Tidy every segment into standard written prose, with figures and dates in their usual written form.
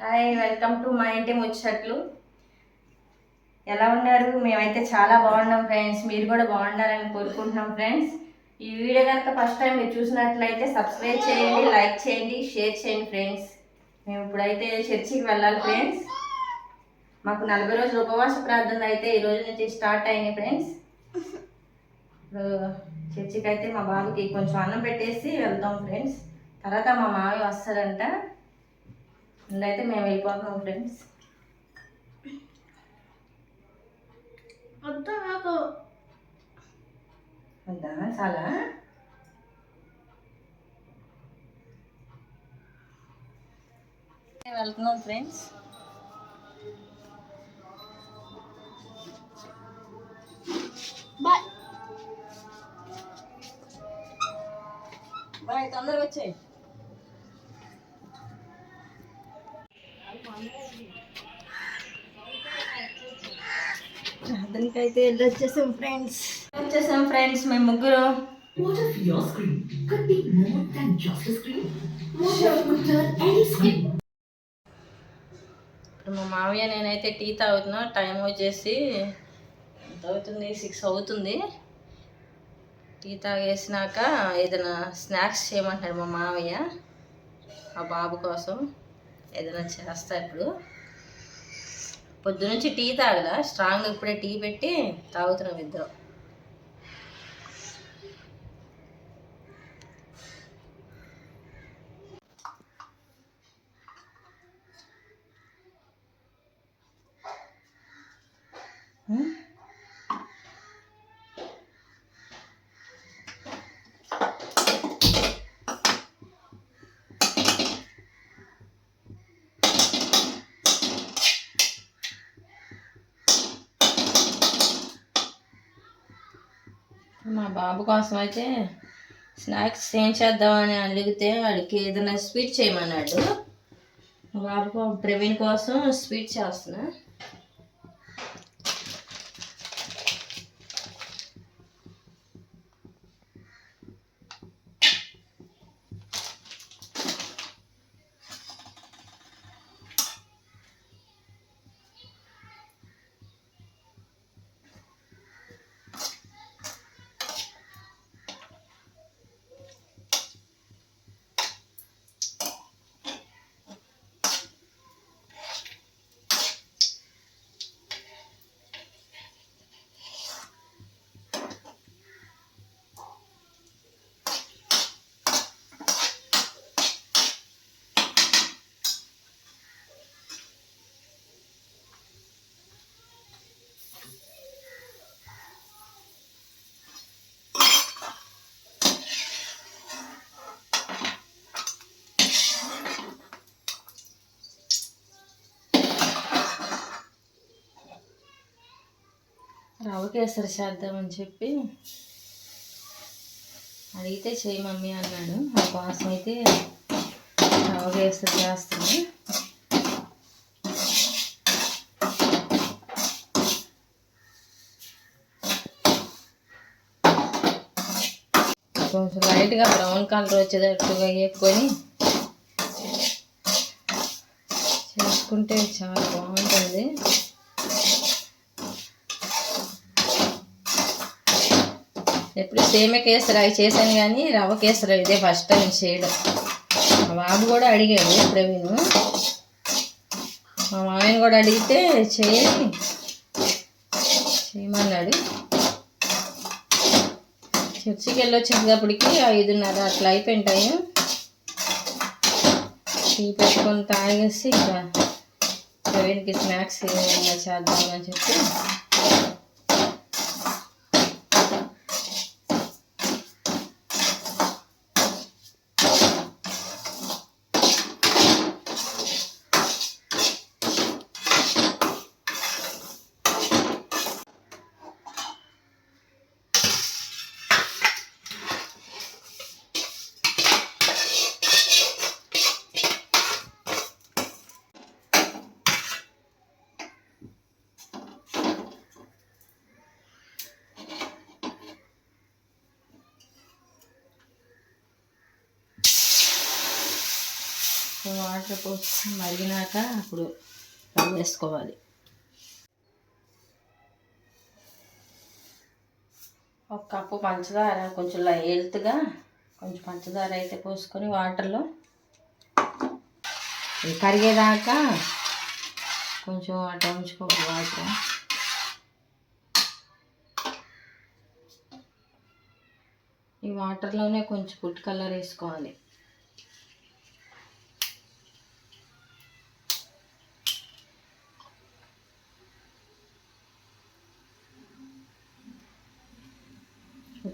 Hi, welcome to మా ఇంటి ముచ్చట్లు. ఎలా ఉన్నారు? మేమైతే చాలా బాగున్నాం ఫ్రెండ్స్. మీరు కూడా బాగుండాలని కోరుకుంటున్నాం ఫ్రెండ్స్. ఈ వీడియో కనుక ఫస్ట్ టైం మీరు చూసినట్లయితే సబ్స్క్రైబ్ చేయండి, లైక్ చేయండి, షేర్ చేయండి ఫ్రెండ్స్. మేము ఇప్పుడైతే చర్చికి వెళ్ళాలి ఫ్రెండ్స్. మాకు 40 రోజుల ఉపవాస ప్రార్థన అయితే ఈ రోజు నుంచి స్టార్ట్ అయింది ఫ్రెండ్స్. ఇప్పుడు చర్చికి అయితే మా బాబుకి కొంచెం అన్నం పెట్టేసి వెళ్తాం ఫ్రెండ్స్. తర్వాత మా మామయ్య వస్తారంట. ముందైతే మేము వెళ్ళిపోతున్నాం ఫ్రెండ్స్. వద్దా చాలా వెళ్తున్నాం ఫ్రెండ్స్. బాయ్ బాయ్, తొందరగా వచ్చాయి. అతనికైతే వచ్చేసాం ఫ్రెండ్స్ మేము ముగ్గురు. What if your screen could be more than just a screen? What if you could turn any screen? ఇప్పుడు మా మామయ్య నేనైతే టీ తాగుతున్నా. టైం వచ్చేసి ఎంత అవుతుంది? 6 అవుతుంది. టీ తాగేసినాక ఏదైనా స్నాక్స్ చేయమంటాడు మా మామయ్య. మా బాబు కోసం ఏదైనా చేస్తా. ఇప్పుడు పొద్దునుంచి టీ తాగలా, స్ట్రాంగ్ ఇప్పుడే టీ పెట్టి తాగుతున్నాం ఇద్దరం. మా బాబు కోసం అయితే స్నాక్స్ ఏం చేద్దామని అడిగితే వాడికి ఏదైనా స్వీట్ చేయమన్నాడు. మా బాబు ప్రవీణ్ కోసం స్వీట్ చేస్తున్నా. రవ్వ కేసరి చేద్దామని చెప్పి అడిగితే చేయి మమ్మీ అన్నాడు. మా కోసం అయితే రవ్వ కేసరి చేస్తుంది. కొంచెం లైట్గా బ్రౌన్ కలర్ వచ్చేటట్టుగా వేపుకొని చేసుకుంటే చాలా బాగుంటుంది. ఎప్పుడు సేమే కేసరి అవి చేశాను, కానీ రవ్వ కేసరి ఇదే ఫస్ట్ టైం చేయడం. మా బాబు కూడా అడిగాడు ప్రవీణ్. మా మామయ్యని కూడా అడిగితే చేయమన్నాడు. చర్చికి వెళ్ళి వచ్చేటప్పటికి 5:30 అట్లా అయిపోయింటాయి. టీ పెట్టుకొని తాగేసి ఇంకా ప్రవీణ్కి స్నాక్స్ ఏమైనా చేద్దామని చెప్పి కొంచెం వాటర్ పోసి మరిగినాక అప్పుడు ఫ్రై చేసుకోవాలి. ఒక కప్పు పంచదార కొంచెం హెల్త్గా కొంచెం పంచదార అయితే పోసుకొని వాటర్లో కరిగేదాకా కొంచెం అట్లా ఉంచుకోవాలి. వాటర్ ఈ వాటర్లోనే కొంచెం ఫుడ్ కలర్ వేసుకోవాలి.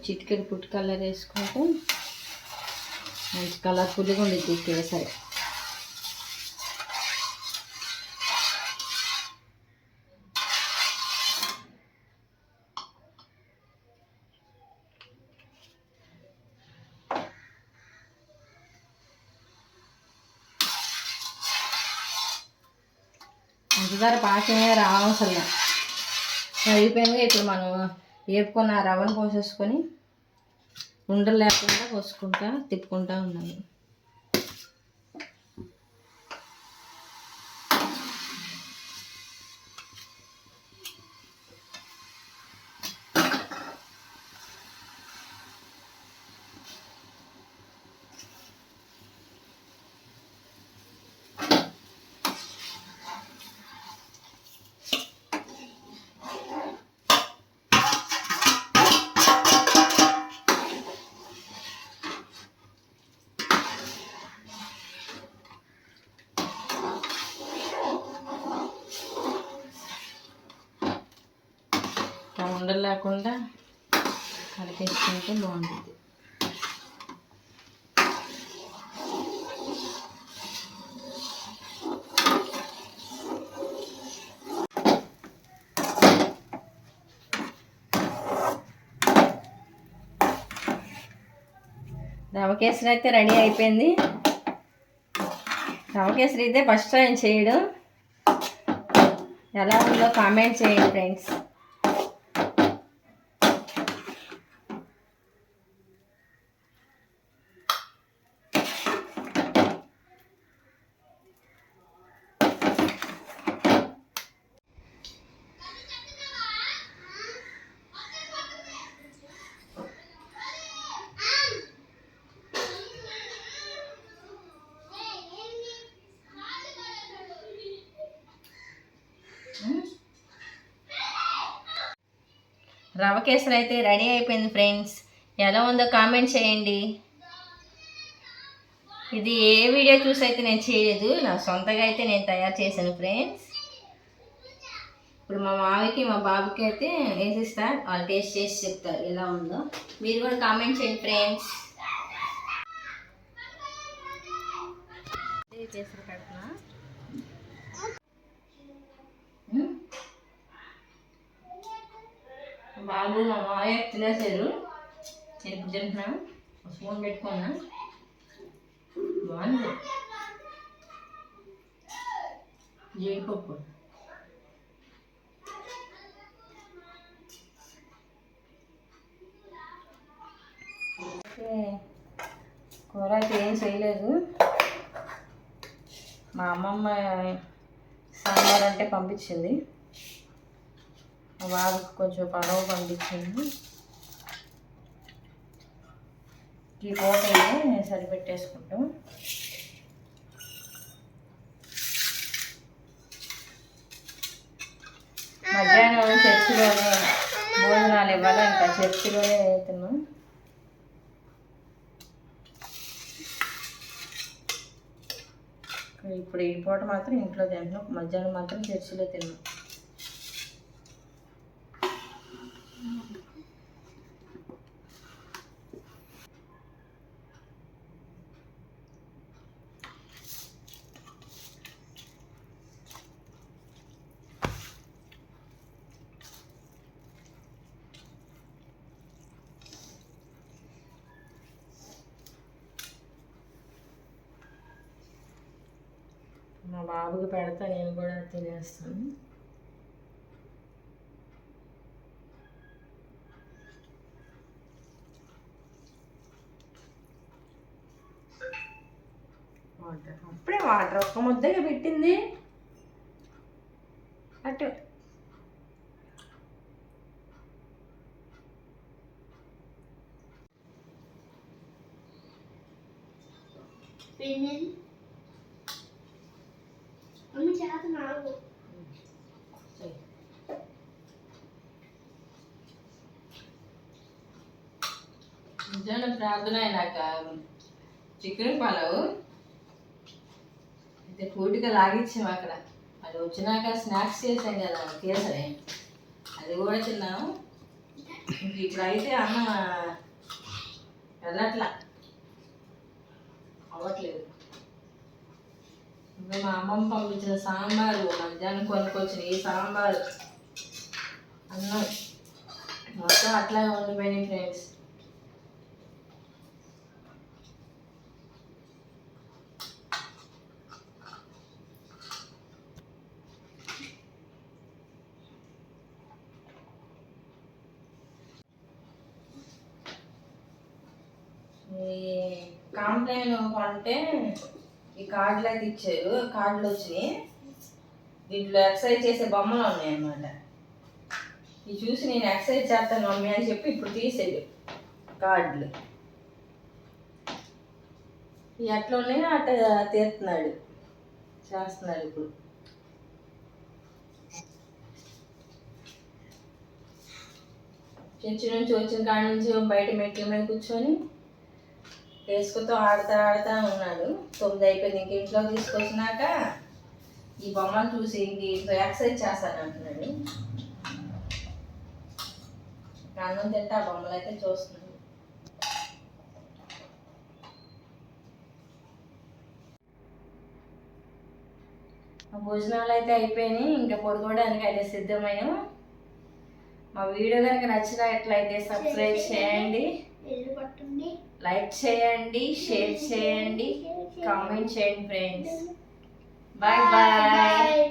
చిటికెడు ఫుడ్ కలర్ వేసుకుంటే మంచి కలర్ఫుల్గా ఉండేది కేసరి. పంచదార పాకమే రావసలు అయిపోయింది. ఇప్పుడు మనం వేపుకున్న రవ్వను పోసేసుకొని ఉండలు లేకుండా పోసుకుంటా తిప్పుకుంటా ఉన్నాను. ఉండలు లేకుండా కలిపేసుకుంటే బాగుంటుంది. రవ్వ కేసరి అయితే రెడీ అయిపోయింది. రవ్వ కేసరి అయితే ఫస్ట్ టైం చేయడం. ఎలా ఉందో కామెంట్ చేయండి ఫ్రెండ్స్. రవ్వ కేసరి అయితే రెడీ అయిపోయింది ఫ్రెండ్స్. ఎలా ఉందో కామెంట్ చేయండి. ఇది ఏ వీడియో చూసి అయితే నేను చేయలేదు, నా సొంతగా అయితే నేను తయారు చేశాను ఫ్రెండ్స్. ఇప్పుడు మా మామకి మా బాబుకి అయితే వేసిస్తా, వాళ్ళు టేస్ట్ చేసి చెప్తారు ఎలా ఉందో. మీరు కూడా కామెంట్ చేయండి ఫ్రెండ్స్. కేసరి పెడుతున్నా. బాబు మా మామయ్య తినేసారు. నేను ఇప్పుడు తింటున్నాను. స్పూన్ పెట్టుకున్నా. బాగుంది. జీడిపప్పు కూర అయితే ఏం చేయలేదు. మా అమ్మమ్మ సాంబార్ అంటే పంపించింది. మా బాబుకి కొంచెం పడవ పంపించింది. ఈ పూట సరిపెట్టేసుకుంటాం. మధ్యాహ్నం చర్చిలోనే భోజనాలు ఇవ్వాలి. ఇంకా చర్చిలోనే వెళ్తున్నాం. ఇప్పుడు ఈ పూట మాత్రం ఇంట్లో తింటున్నాం, మధ్యాహ్నం మాత్రం చర్చిలో తిన్నాం. మా బాబుకి పెడతా, నేను కూడా తినేస్తాను. వాటర్ అప్పుడే వాటర్ ఒక్క ముద్దగా పెట్టింది అటు. నిజంగా ప్రార్థన అయినాక చికెన్ పలావు అయితే పూటిగా లాగిచ్చాము అక్కడ. అది వచ్చినాక స్నాక్స్ చేసాం కదా కేసరి, అది కూడా తిన్నాము. ఇప్పుడైతే అన్న వెళ్ళట్లా, అవ్వట్లేదు. ఇంకా మా అమ్మమ్మ పంపించిన సాంబారు, మధ్యాహ్నం కొనుక్కొచ్చిన ఈ సాంబారు అన్నం మొత్తం అట్లాగే ఉండిపోయినాయి ఫ్రెండ్స్. ఈ కాంప్లైన్ కొంటే ఈ కార్డులు అయితే ఇచ్చారు, కార్డులు వచ్చినాయి. దీంట్లో ఎక్సర్సైజ్ చేసే బొమ్మలు ఉన్నాయి అన్నమాట. ఇవి చూసి నేను ఎక్సర్సైజ్ చేస్తాను మమ్మీ అని చెప్పి ఇప్పుడు తీసేది కార్డులు. ఎట్లా ఉన్నాయో అట్ట తీస్తున్నాడు, చేస్తున్నాడు. ఇప్పుడు చర్చి నుంచి వచ్చిన కాడి నుంచి బయట మెట్ల మీద కూర్చొని వేసుకుతో ఆడుతా ఉన్నాడు. 9 అయిపోయింది. ఇంక ఇంట్లో తీసుకొచ్చినాక ఈ బొమ్మను చూసి ఇంక ఎక్సర్సైజ్ చేస్తాను అంటున్నాడు. అన్నం తింటే ఆ బొమ్మలు అయితే చూస్తున్నాడు. భోజనాలు అయితే అయిపోయినాయి, ఇంకా పడుకోవడానికి అయితే సిద్ధమయ్యాం. మా వీడియో కనుక నచ్చినట్లయితే సబ్స్క్రైబ్ చేయండి, లైక్ చేయండి, షేర్ చేయండి, కామెంట్ చేయండి ఫ్రెండ్స్. Bye bye.